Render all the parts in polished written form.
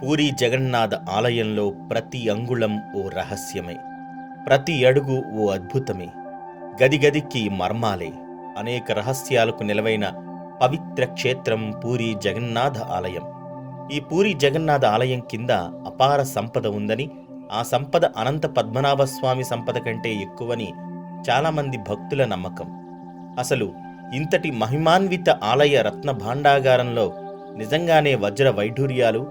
పూరీ జగన్నాథ ఆలయంలో ప్రతి అంగుళం ఓ రహస్యమే, ప్రతి అడుగు ఓ అద్భుతమే, గదిగదికి మర్మాలే. అనేక రహస్యాలకు నిలవైన పవిత్ర క్షేత్రం పూరీ జగన్నాథ ఆలయం. ఈ పూరీ జగన్నాథ ఆలయం కింద అపార సంపద ఉందని, ఆ సంపద అనంత పద్మనాభస్వామి సంపద కంటే ఎక్కువని చాలామంది భక్తుల నమ్మకం. అసలు ఇంతటి మహిమాన్విత ఆలయ రత్న భాండాగారంలో నిజంగానే వజ్ర వైఢూర్యాలు,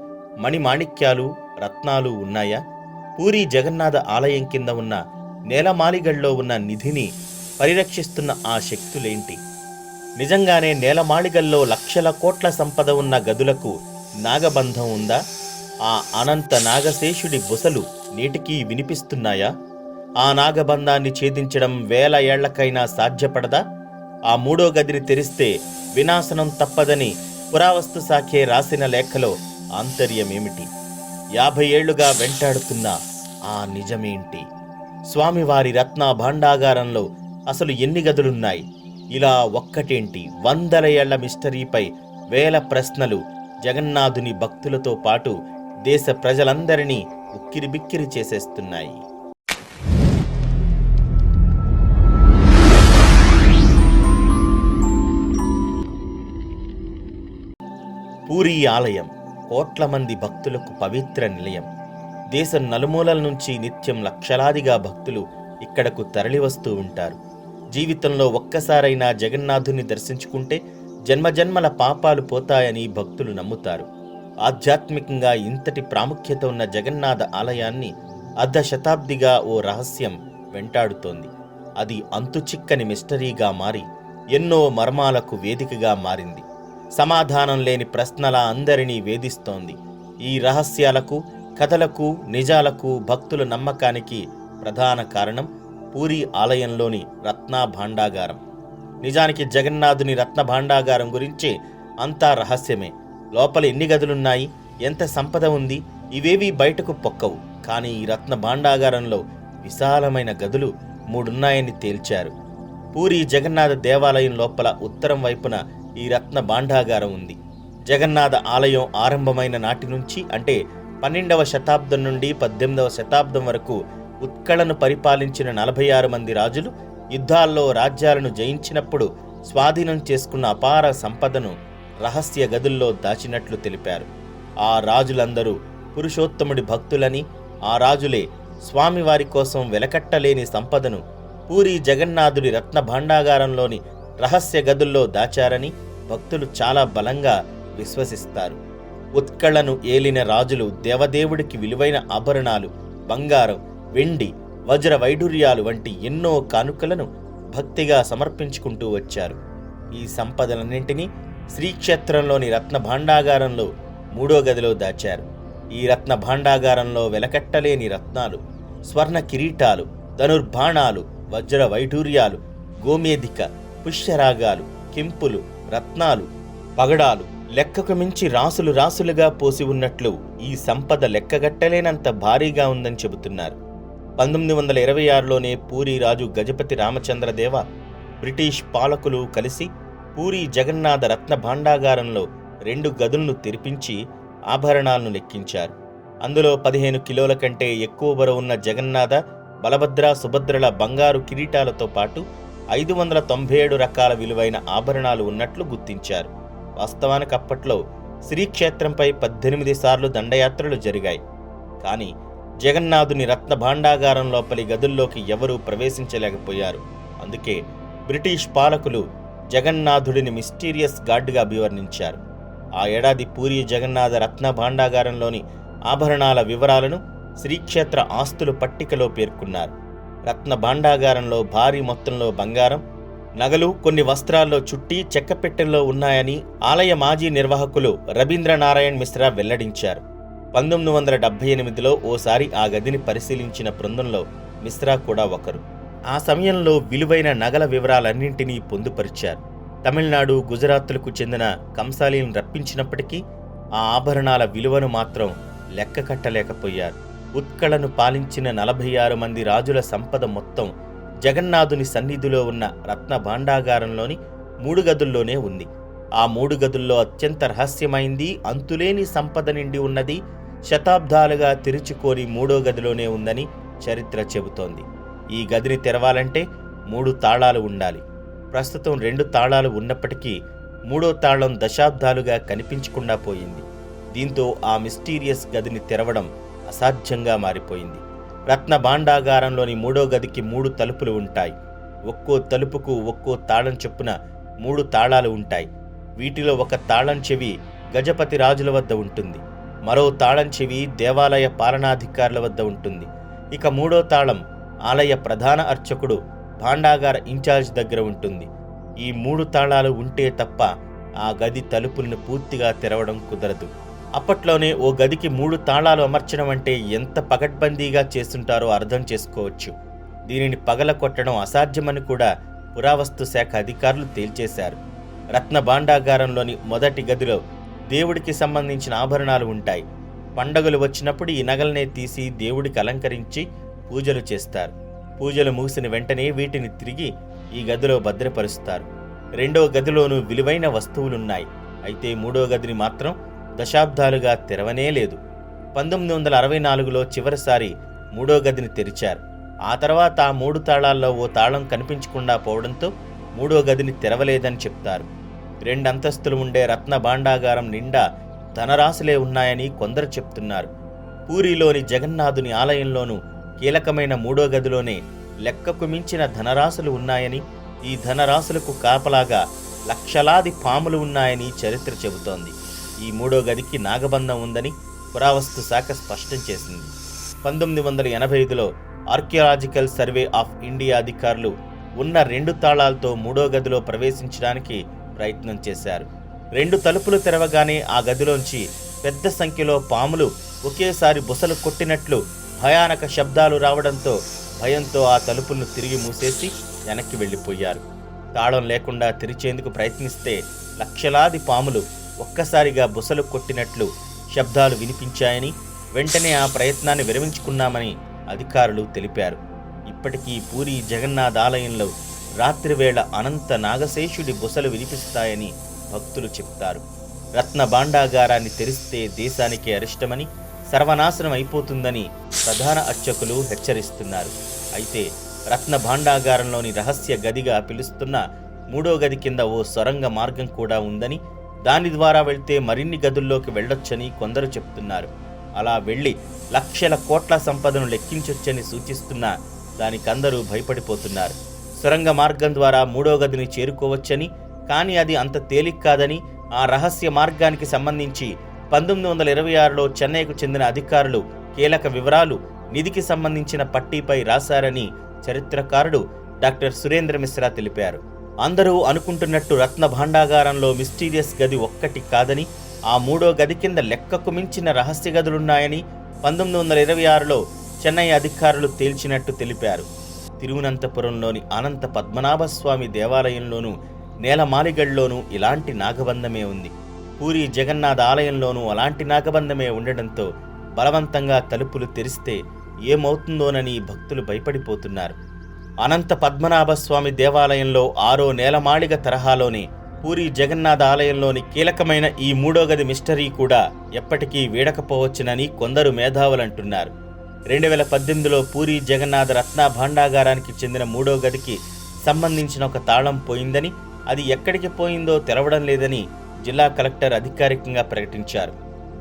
మణిమాణిక్యాలు, రత్నాలు ఉన్నాయా? పూరీ జగన్నాథ ఆలయం కింద ఉన్న నేలమాళిగల్లో ఉన్న నిధిని పరిరక్షిస్తున్న ఆ శక్తులేంటి? నిజంగానే నేలమాళిగల్లో లక్షల కోట్ల సంపద ఉన్న గదులకు నాగబంధం ఉందా? ఆ అనంత నాగశేషుడి బుసలు నేటికీ వినిపిస్తున్నాయా? ఆ నాగబంధాన్ని ఛేదించడం వేల ఏళ్లకైనా సాధ్యపడదా? ఆ మూడో గదిని తెరిస్తే వినాశనం తప్పదని పురావస్తు శాఖే రాసిన లేఖలో ఆంతర్యమేమిటి? 50 ఏళ్లుగా వెంటాడుతున్న ఆ నిజమేంటి? స్వామివారి రత్న భాండాగారంలో అసలు ఎన్ని గదులున్నాయి? ఇలా ఒక్కటేంటి, వందల ఏళ్ల మిస్టరీపై వేల ప్రశ్నలు జగన్నాథుని భక్తులతో పాటు దేశ ప్రజలందరినీ ఉక్కిరిబిక్కిరి చేసేస్తున్నాయి. పూరీ ఆలయం కోట్ల మంది భక్తులకు పవిత్ర నిలయం. దేశం నలుమూలల నుంచి నిత్యం లక్షలాదిగా భక్తులు ఇక్కడకు తరలివస్తూ ఉంటారు. జీవితంలో ఒక్కసారైనా జగన్నాథుని దర్శించుకుంటే జన్మజన్మల పాపాలు పోతాయని భక్తులు నమ్ముతారు. ఆధ్యాత్మికంగా ఇంతటి ప్రాముఖ్యత ఉన్న జగన్నాథ ఆలయాన్ని అర్ధ శతాబ్దిగా ఓ రహస్యం వెంటాడుతోంది. అది అంతుచిక్కని మిస్టరీగా మారి ఎన్నో మర్మాలకు వేదికగా మారింది. సమాధానం లేని ప్రశ్నల అందరినీ వేధిస్తోంది. ఈ రహస్యాలకు, కథలకు, నిజాలకు, భక్తుల నమ్మకానికి ప్రధాన కారణం పూరీ ఆలయంలోని రత్న భాండాగారం. నిజానికి జగన్నాథుని రత్న భాండాగారం గురించి అంతా రహస్యమే. లోపల ఎన్ని గదులున్నాయి, ఎంత సంపద ఉంది, ఇవేవీ బయటకు పొక్కవు. కానీ ఈ రత్న భాండాగారంలో విశాలమైన గదులు 3 ఉన్నాయని తేల్చారు. పూరీ జగన్నాథ దేవాలయం లోపల ఉత్తరం వైపున ఈ రత్న భాండాగారం ఉంది. జగన్నాథ ఆలయం ఆరంభమైన నాటి నుంచి, అంటే 12వ శతాబ్దం నుండి 18వ శతాబ్దం వరకు ఉత్కళను పరిపాలించిన 46 మంది రాజులు యుద్ధాల్లో రాజ్యాలను జయించినప్పుడు స్వాధీనం చేసుకున్న అపార సంపదను రహస్య గదుల్లో దాచినట్లు తెలిపారు. ఆ రాజులందరూ పురుషోత్తముడి భక్తులని, ఆ రాజులే స్వామివారి కోసం వెలకట్టలేని సంపదను పూరీ జగన్నాథుడి రత్న భాండాగారంలోని రహస్య గదుల్లో దాచారని భక్తులు చాలా బలంగా విశ్వసిస్తారు. ఉత్కళను ఏలిన రాజులు దేవదేవుడికి విలువైన ఆభరణాలు, బంగారం, వెండి, వజ్ర వైఢూర్యాలు వంటి ఎన్నో కానుకలను భక్తిగా సమర్పించుకుంటూ వచ్చారు. ఈ సంపదలన్నింటినీ శ్రీక్షేత్రంలోని రత్న భాండాగారంలో 3వ గదిలో దాచారు. ఈ రత్న భాండాగారంలో వెలకట్టలేని రత్నాలు, స్వర్ణ కిరీటాలు, ధనుర్బాణాలు, వజ్ర వైఢూర్యాలు, గోమేధిక, పుష్యరాగాలు, కెంపులు, రత్నాలు, పగడాలు, లెక్కకు మించి రాసులు రాసులుగా పోసి ఉన్నట్లు ఈ సంపద లెక్కగట్టలేనంత భారీగా ఉందని చెబుతున్నారు. 1926లోనే పూరీ రాజు గజపతి రామచంద్రదేవ, బ్రిటిష్ పాలకులు కలిసి పూరీ జగన్నాథ రత్న భాండాగారంలో 2 గదులను తెరిపించి ఆభరణాలను లెక్కించారు. అందులో 15 కిలోల కంటే ఎక్కువ బరువున్న జగన్నాథ, బలభద్ర, సుభద్రల బంగారు కిరీటాలతో పాటు 597 రకాల విలువైన ఆభరణాలు ఉన్నట్లు గుర్తించారు. వాస్తవానికి అప్పట్లో శ్రీక్షేత్రంపై 18 సార్లు దండయాత్రలు జరిగాయి. కానీ జగన్నాథుని రత్న భాండాగారం లోపలి గదుల్లోకి ఎవరూ ప్రవేశించలేకపోయారు. అందుకే బ్రిటిష్ పాలకులు జగన్నాథుడిని మిస్టీరియస్ గాడ్గా అభివర్ణించారు. ఆ ఏడాది పూరీ జగన్నాథ రత్న భాండాగారంలోని ఆభరణాల వివరాలను శ్రీక్షేత్ర ఆస్తుల పట్టికలో పేర్కొన్నారు. రత్న భాండాగారంలో భారీ మొత్తంలో బంగారం, నగలు, కొన్ని వస్త్రాల్లో చుట్టి చెక్కపెట్టెల్లో ఉన్నాయని ఆలయ మాజీ నిర్వాహకులు రవీంద్రనారాయణ్ మిశ్రా వెల్లడించారు. 1978లో ఓసారి ఆ గదిని పరిశీలించిన బృందంలో మిశ్రా కూడా ఒకరు. ఆ సమయంలో విలువైన నగల వివరాలన్నింటినీ పొందుపరిచారు. తమిళనాడు, గుజరాత్లకు చెందిన కంసాలీలను రప్పించినప్పటికీ ఆ ఆభరణాల విలువను మాత్రం లెక్క కట్టలేకపోయారు. ఉత్కళను పాలించిన 46 మంది రాజుల సంపద మొత్తం జగన్నాథుని సన్నిధిలో ఉన్న రత్న భాండాగారంలోని 3 గదుల్లోనే ఉంది. ఆ 3 గదుల్లో అత్యంత రహస్యమైంది, అంతులేని సంపద నిండి ఉన్నది శతాబ్దాలుగా తెరుచుకొని 3వ గదిలోనే ఉందని చరిత్ర చెబుతోంది. ఈ గదిని తెరవాలంటే 3 తాళాలు ఉండాలి. ప్రస్తుతం 2 తాళాలు ఉన్నప్పటికీ 3వ తాళం దశాబ్దాలుగా కనిపించకుండా పోయింది. దీంతో ఆ మిస్టీరియస్ గదిని తెరవడం అసాధ్యంగా మారిపోయింది. రత్న భాండాగారంలోని 3వ గదికి 3 తలుపులు ఉంటాయి. ఒక్కో తలుపుకు ఒక్కో తాళం చొప్పున 3 తాళాలు ఉంటాయి. వీటిలో ఒక తాళం చెవి గజపతి రాజుల వద్ద ఉంటుంది. మరో తాళం చెవి దేవాలయ పాలనాధికారుల వద్ద ఉంటుంది. ఇక 3వ తాళం ఆలయ ప్రధాన అర్చకుడు భాండాగార ఇన్ఛార్జ్ దగ్గర ఉంటుంది. ఈ 3 తాళాలు ఉంటే తప్ప ఆ గది తలుపులను పూర్తిగా తెరవడం కుదరదు. అప్పట్లోనే ఓ గదికి 3 తాళాలు అమర్చడం అంటే ఎంత పకడ్బందీగా చేస్తుంటారో అర్థం చేసుకోవచ్చు. దీనిని పగల కొట్టడం అసాధ్యమని కూడా పురావస్తు శాఖ అధికారులు తేల్చేశారు. రత్న భాండాగారంలోని మొదటి గదిలో దేవుడికి సంబంధించిన ఆభరణాలు ఉంటాయి. పండగలు వచ్చినప్పుడు ఈ నగలనే తీసి దేవుడికి అలంకరించి పూజలు చేస్తారు. పూజలు ముగిసిన వెంటనే వీటిని తిరిగి ఈ గదిలో భద్రపరుస్తారు. 2వ గదిలోనూ విలువైన వస్తువులున్నాయి. అయితే 3వ గదిని మాత్రం దశాబ్దాలుగా తెరవనే లేదు. 1964లో చివరిసారి 3వ గదిని తెరిచారు. ఆ తర్వాత ఆ 3 తాళాల్లో ఓ తాళం కనిపించకుండా పోవడంతో 3వ గదిని తెరవలేదని చెప్తారు. 2 అంతస్తులు ఉండే రత్న భాండాగారం నిండా ధనరాశులే ఉన్నాయని కొందరు చెప్తున్నారు. పూరిలోని జగన్నాథుని ఆలయంలోనూ కీలకమైన 3వ గదిలోనే లెక్కకు మించిన ధనరాశులు ఉన్నాయని, ఈ ధనరాశులకు కాపలాగా లక్షలాది పాములు ఉన్నాయని చరిత్ర చెబుతోంది. ఈ 3వ గదికి నాగబంధం ఉందని పురావస్తు శాఖ స్పష్టం చేసింది. 1985లో ఆర్కియాలజికల్ సర్వే ఆఫ్ ఇండియా అధికారులు ఉన్న 2 తాళాలతో 3వ గదిలో ప్రవేశించడానికి ప్రయత్నం చేశారు. 2 తలుపులు తెరవగానే ఆ గదిలోంచి పెద్ద సంఖ్యలో పాములు ఒకేసారి బుసలు కొట్టినట్లు భయానక శబ్దాలు రావడంతో భయంతో ఆ తలుపులను తిరిగి మూసేసి వెనక్కి వెళ్ళిపోయారు. తాళం లేకుండా తెరిచేందుకు ప్రయత్నిస్తే లక్షలాది పాములు ఒక్కసారిగా బుసలు కొట్టినట్లు శబ్దాలు వినిపించాయని, వెంటనే ఆ ప్రయత్నాన్ని విరమించుకున్నామని అధికారులు తెలిపారు. ఇప్పటికీ పూరి జగన్నాథ్ ఆలయంలో రాత్రివేళ అనంత నాగశేషుడి బుసలు వినిపిస్తాయని భక్తులు చెప్తారు. రత్న భాండాగారాన్ని తెరిస్తే దేశానికే అరిష్టమని, సర్వనాశనం అయిపోతుందని ప్రధాన అర్చకులు హెచ్చరిస్తున్నారు. అయితే రత్న భాండాగారంలోని రహస్య గదిగా పిలుస్తున్న 3వ గది కింద ఓ సొరంగ మార్గం కూడా ఉందని, దాని ద్వారా వెళ్తే మరిన్ని గదుల్లోకి వెళ్ళొచ్చని కొందరు చెప్తున్నారు. అలా వెళ్లి లక్షల కోట్ల సంపదను లెక్కించొచ్చని సూచిస్తున్నా దానికందరూ భయపడిపోతున్నారు. సొరంగ మార్గం ద్వారా 3వ గదిని చేరుకోవచ్చని, కానీ అది అంత తేలిక కాదని, ఆ రహస్య మార్గానికి సంబంధించి 1926లో చెన్నైకు చెందిన అధికారులు కీలక వివరాలు నిధికి సంబంధించిన పట్టీపై రాశారని చరిత్రకారుడు డాక్టర్ సురేంద్ర మిశ్రా తెలిపారు. అందరూ అనుకుంటున్నట్టు రత్న భాండాగారంలో మిస్టీరియస్ గది ఒక్కటి కాదని, ఆ 3వ గది కింద లెక్కకు మించిన రహస్య గదులున్నాయని 1926లో చెన్నై అధికారులు తేల్చినట్టు తెలిపారు. తిరువనంతపురంలోని అనంత పద్మనాభస్వామి దేవాలయంలోనూ నేలమాలిగడ్లోనూ ఇలాంటి నాగబంధమే ఉంది. పూరి జగన్నాథ్ ఆలయంలోనూ అలాంటి నాగబంధమే ఉండడంతో బలవంతంగా తలుపులు తెరిస్తే ఏమవుతుందోనని భక్తులు భయపడిపోతున్నారు. అనంత పద్మనాభస్వామి దేవాలయంలో 6వ నేలమాళిగ తరహాలోనే పూరి జగన్నాథ్ ఆలయంలోని కీలకమైన ఈ 3వ గది మిస్టరీ కూడా ఎప్పటికీ వీడకపోవచ్చునని కొందరు మేధావులంటున్నారు. 2018లో పూరి జగన్నాథ్ రత్న భాండాగారానికి చెందిన 3వ గదికి సంబంధించిన ఒక తాళం పోయిందని, అది ఎక్కడికి పోయిందో తెలవడం లేదని జిల్లా కలెక్టర్ అధికారికంగా ప్రకటించారు.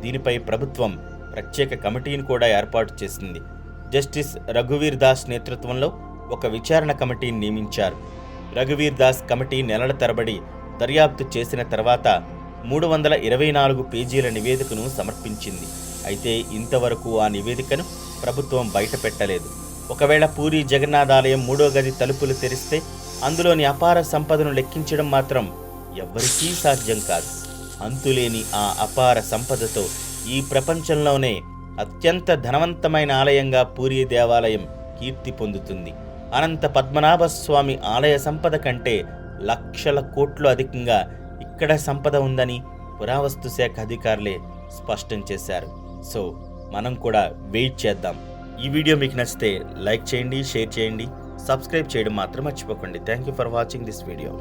దీనిపై ప్రభుత్వం ప్రత్యేక కమిటీని కూడా ఏర్పాటు చేసింది. జస్టిస్ రఘువీర్ దాస్ నేతృత్వంలో ఒక విచారణ కమిటీని నియమించారు. రఘువీర్ దాస్ కమిటీ నెలల తరబడి దర్యాప్తు చేసిన తర్వాత 324 పేజీల నివేదికను సమర్పించింది. అయితే ఇంతవరకు ఆ నివేదికను ప్రభుత్వం బయటపెట్టలేదు. ఒకవేళ పూరి జగన్నాథ్ ఆలయం 3వ గది తలుపులు తెరిస్తే అందులోని అపార సంపదను లెక్కించడం మాత్రం ఎవ్వరికీ సాధ్యం కాదు. అంతులేని ఆ అపార సంపదతో ఈ ప్రపంచంలోనే అత్యంత ధనవంతమైన ఆలయంగా పూరి దేవాలయం కీర్తి పొందుతుంది. అనంత పద్మనాభస్వామి ఆలయ సంపద కంటే లక్షల కోట్లు అధికంగా ఇక్కడ సంపద ఉందని పురావస్తు శాఖ అధికారులే స్పష్టం చేశారు. సో మనం కూడా వెయిట్ చేద్దాం. ఈ వీడియో మీకు నచ్చితే లైక్ చేయండి, షేర్ చేయండి, సబ్స్క్రైబ్ చేయడం మాత్రం మర్చిపోకండి. Thank you for watching this video.